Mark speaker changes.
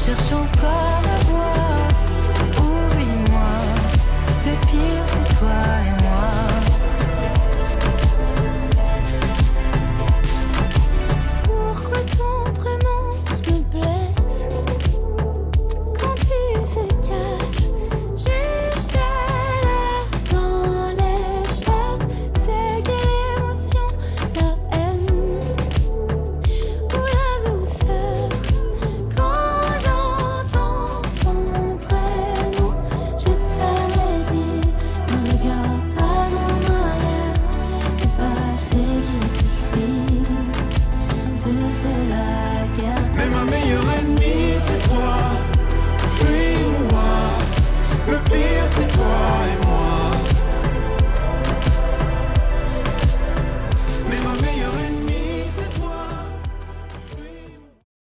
Speaker 1: cherche encore ma voix. Oublie-moi, le pire c'est toi et moi. Pourquoi ton prénom me blesse quand il se cache juste là dans l'espace? C'est quelle émotion, la haine ou la douceur? Quand j'entends ton prénom, je t'avais dit, ne regarde pas en arrière. Le passé qui te suit te fait la guerre.
Speaker 2: Mais ma meilleure ennemie c'est toi. Fuis-moi, le pire